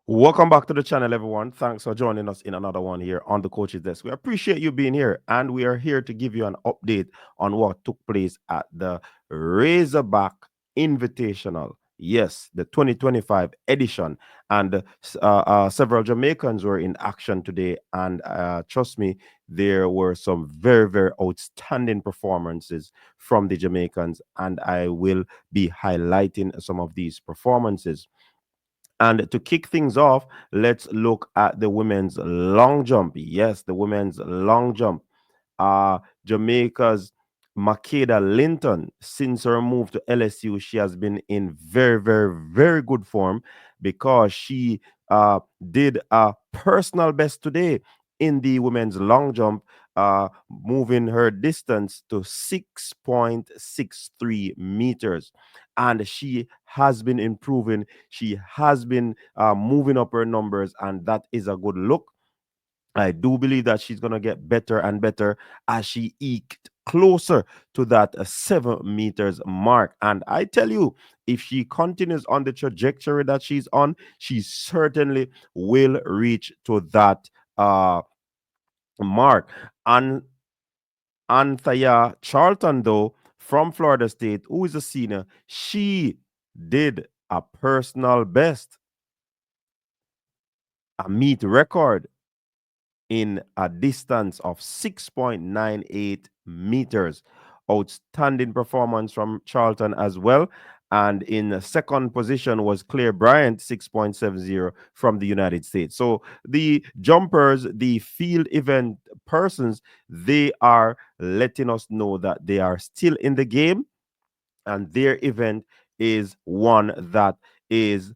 Welcome back to the channel, everyone. Thanks for joining us in another one here on the Coach's Desk. We appreciate you being here, and we are here to give you an update on what took place at the Razorback Invitational. Yes, the 2025 edition, and several Jamaicans were in action today. And trust me, there were some very, very outstanding performances from the Jamaicans, and I will be highlighting some of these performances. And to kick things off, let's look at the women's long jump. Yes, the women's long jump. Jamaica's Makeda Linton, since her move to LSU, she has been in very, very, very good form because she did a personal best today in the women's long jump, moving her distance to 6.63 meters. And she has been improving. She has been moving up her numbers, and that is a good look. I do believe that she's going to get better and better as she eked closer to that 7 meters mark. And I tell you, if she continues on the trajectory that she's on, she certainly will reach to that mark. And Anthea Charlton, though, from Florida State, who is a senior, she did a personal best, a meet record in a distance of 6.98 meters. Outstanding performance from Charlton as well. And in the second position was Claire Bryant, 6.70 from the United States. So the jumpers, the field event persons, they are letting us know that they are still in the game, and their event is one that is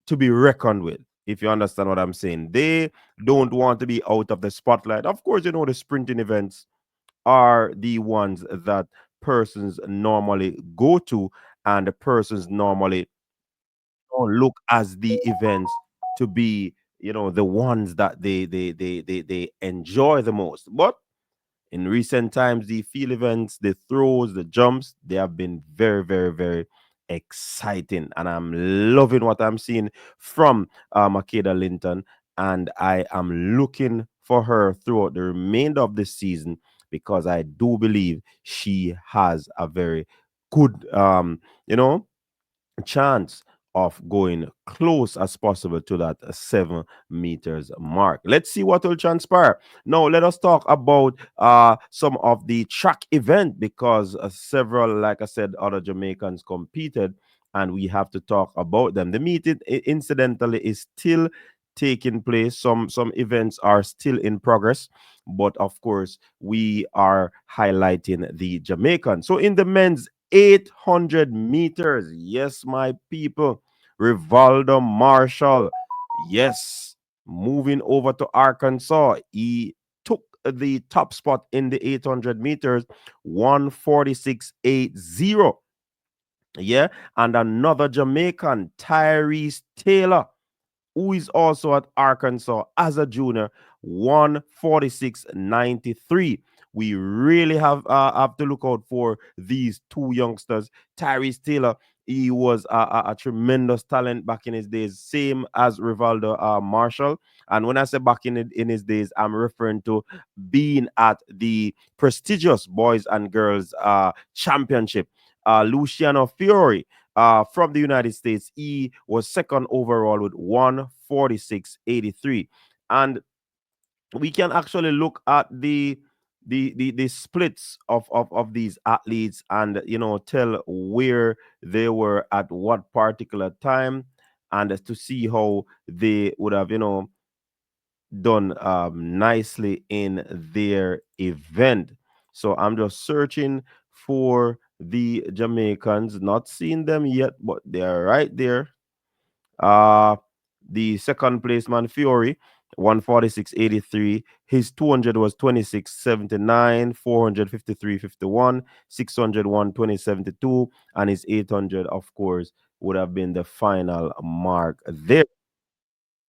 to be reckoned with, if you understand what I'm saying. They don't want to be out of the spotlight. Of course, you know, the sprinting events are the ones that persons normally go to, and the persons normally don't look as the events to be, you know, the ones that they enjoy the most. But in recent times, the field events, the throws, the jumps, they have been very, very, very exciting. And I'm loving what I'm seeing from Makeda Linton. And I am looking for her throughout the remainder of the season because I do believe she has a very good, you know, chance of going close as possible to that 7 meters mark. Let's see what will transpire. Now, let us talk about some of the track event because several, like I said, other Jamaicans competed, and we have to talk about them. The meeting, incidentally, is still taking place. Some events are still in progress, but of course, we are highlighting the Jamaican. So in the men's 800 meters. Yes, my people. Rivaldo Marshall. Yes. Moving over to Arkansas. He took the top spot in the 800 meters, 146.80. Yeah. And another Jamaican, Tyrese Taylor, who is also at Arkansas as a junior, 146.93. We really have to look out for these two youngsters. Tyrese Taylor, he was a tremendous talent back in his days, same as Rivaldo Marshall. And when I say back in his days, I'm referring to being at the prestigious boys and girls championship. Luciano Fiore, from the United States, he was second overall with 146.83. And we can actually look at the splits of these athletes, and you know, tell where they were at what particular time, and to see how they would have, you know, done nicely in their event. So I'm just searching for the Jamaicans, not seeing them yet, but they're right there. Uh the second place man Fury, 146.83. His 200 was 26.79, 453.51, 601 20.72, and his 800, of course, would have been the final mark there.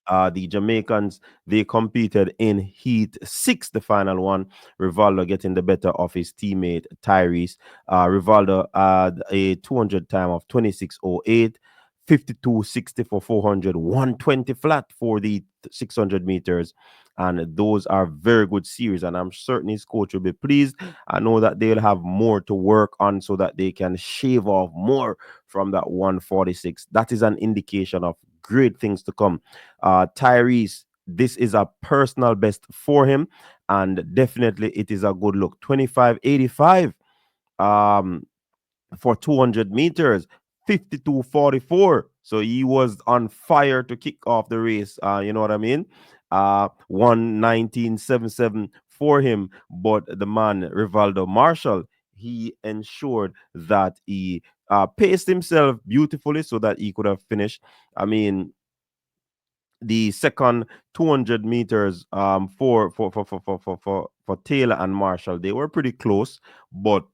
The Jamaicans, they competed in Heat 6, the final one. Rivaldo getting the better of his teammate Tyrese. Rivaldo had a 200 time of 26.08. 52.60 for 400, 120 flat for the 600 meters. And those are very good series. And I'm certain his coach will be pleased. I know that they'll have more to work on so that they can shave off more from that 146. That is an indication of great things to come. Tyrese, this is a personal best for him. And definitely it is a good look. 25.85. For 200 meters, 52.44. So he was on fire to kick off the race. You know what I mean? 1:19.77 for him. But the man, Rivaldo Marshall, he ensured that he paced himself beautifully so that he could have finished. I mean, the second 200 meters for Taylor and Marshall, they were pretty close, but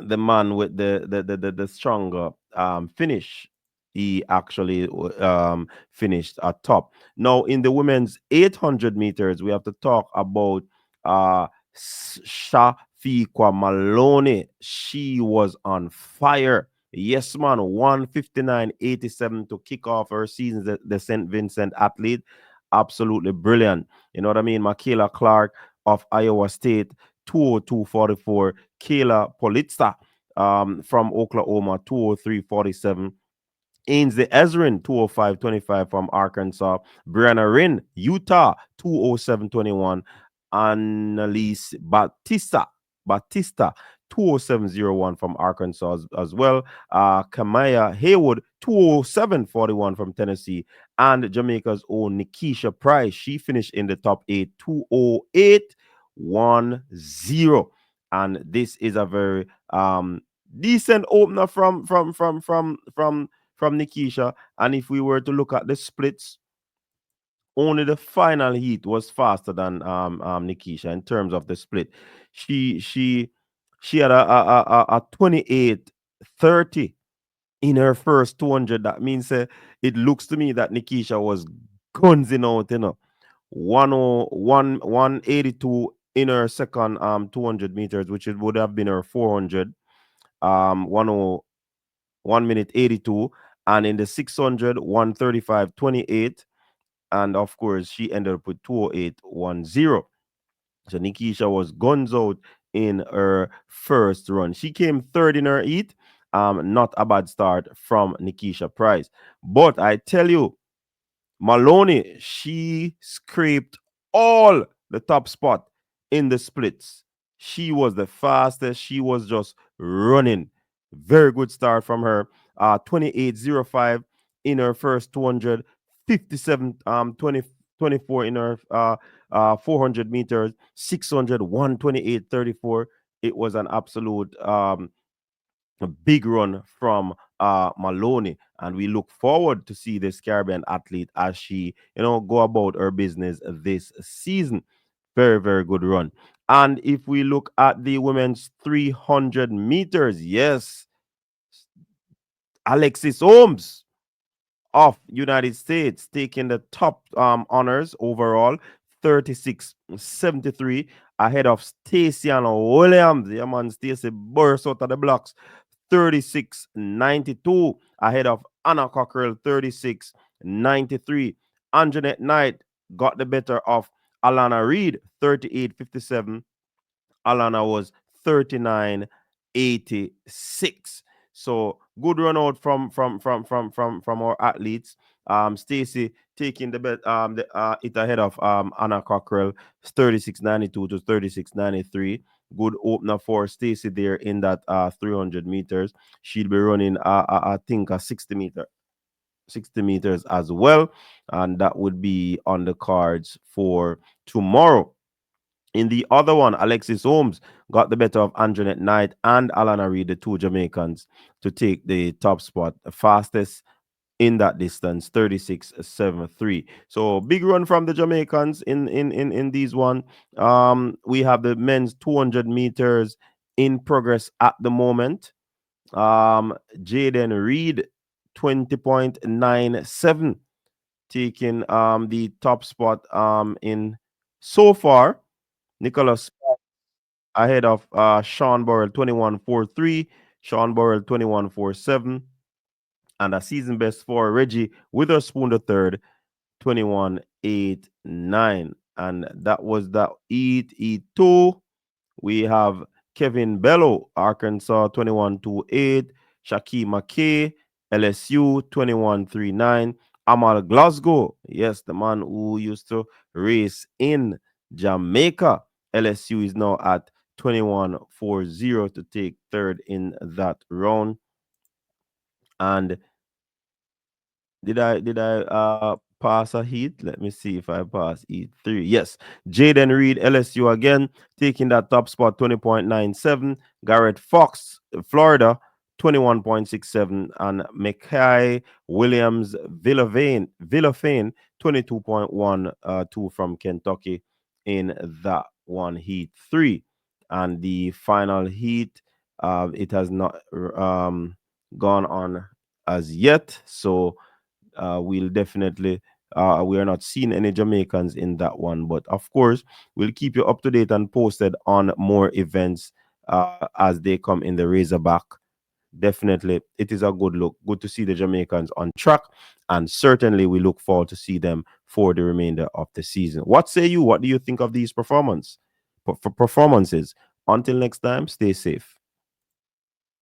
the man with the stronger finish, he actually finished at top. Now in the women's 800 meters, we have to talk about uh Shafiqua Maloney. She was on fire. Yes, man, 1:59.87 to kick off her season. The St. Vincent athlete, absolutely brilliant. You know what I mean? Michaela Clark of Iowa State, 2:02.44. Kayla Politza from Oklahoma, 2:03.47. Ainsley Ezrin, 2:05.25 from Arkansas. Brianna Rinn, Utah, 2:07.21. Annalise Batista, 2:07.01 from Arkansas as well. Kamaya Haywood, 2:07.41 from Tennessee. And Jamaica's own Nikisha Price, she finished in the top 8, 2:08.10. And this is a very decent opener from Nikisha. And if we were to look at the splits, only the final heat was faster than Nikisha in terms of the split. She she she had a 28:30 in her first 200. That means it looks to me that Nikisha was gunsing out, 101 182 in her second 200 meters, which it would have been her 400, 1 minute 82, and in the 600, 1:35.28, and of course she ended up with 2:08.10. So Nikisha was guns out in her first run. She came third in her heat. Not a bad start from Nikisha Price. But I tell you, Maloney, she scraped all the top spot in the splits. She was the fastest. She was just running. Very good start from her. 28:05 in her first 200, 57 24 in her 400 meters, 600, 1:28.34. It was an absolute a big run from Maloney, and we look forward to see this Caribbean athlete as she, go about her business this season. Very, very good run. And if we look at the women's 300 meters, yes, Alexis Holmes of United States taking the top honors overall, 36.73 ahead of Stacey Williams. Yeah, man, Stacey burst out of the blocks, 36.92 ahead of Anna Cockrell, 36.93. Anjanette Knight got the better of Alana Reid, 38.57. Alana was 39.86. So good run out from our athletes. Stacy taking the bet it ahead of Anna Cockrell, 36.92 to 36.93. Good opener for Stacy there in that 300 meters. She'll be running I think a 60 meters as well, and that would be on the cards for tomorrow. In the other one, Alexis Holmes got the better of Anjanette Knight and Alana Reid, the two Jamaicans, to take the top spot. The fastest in that distance, 36.73. So big run from the Jamaicans in these one. We have the men's 200 meters in progress at the moment. Jaden Reed, 20.97, taking the top spot in so far. Nicholas ahead of Sean Burrell, 21.43, Sean Burrell, 21.47, And a season best for Reggie Witherspoon the third, 21.89. And that was the E2. We have Kevin Bello, Arkansas, 21.28. Shaquille McKay, LSU, 21.39. Amal Glasgow, yes, the man who used to race in Jamaica. LSU is now at 21.40 to take third in that round. And did I pass a heat? Let me see if I pass E3. Yes. Jaden Reed, LSU again, taking that top spot, 20.97. Garrett Fox, Florida, 21.67. And Mackay Williams Villafane, 22.12 from Kentucky in that one heat 3. And the final heat, it has not gone on as yet. So we'll definitely we are not seeing any Jamaicans in that one, but of course we'll keep you up to date and posted on more events as they come in the Razorback. Definitely, it is a good look. Good to see the Jamaicans on track, and certainly we look forward to see them for the remainder of the season. What say you? What do you think of these performances? Until next time, stay safe.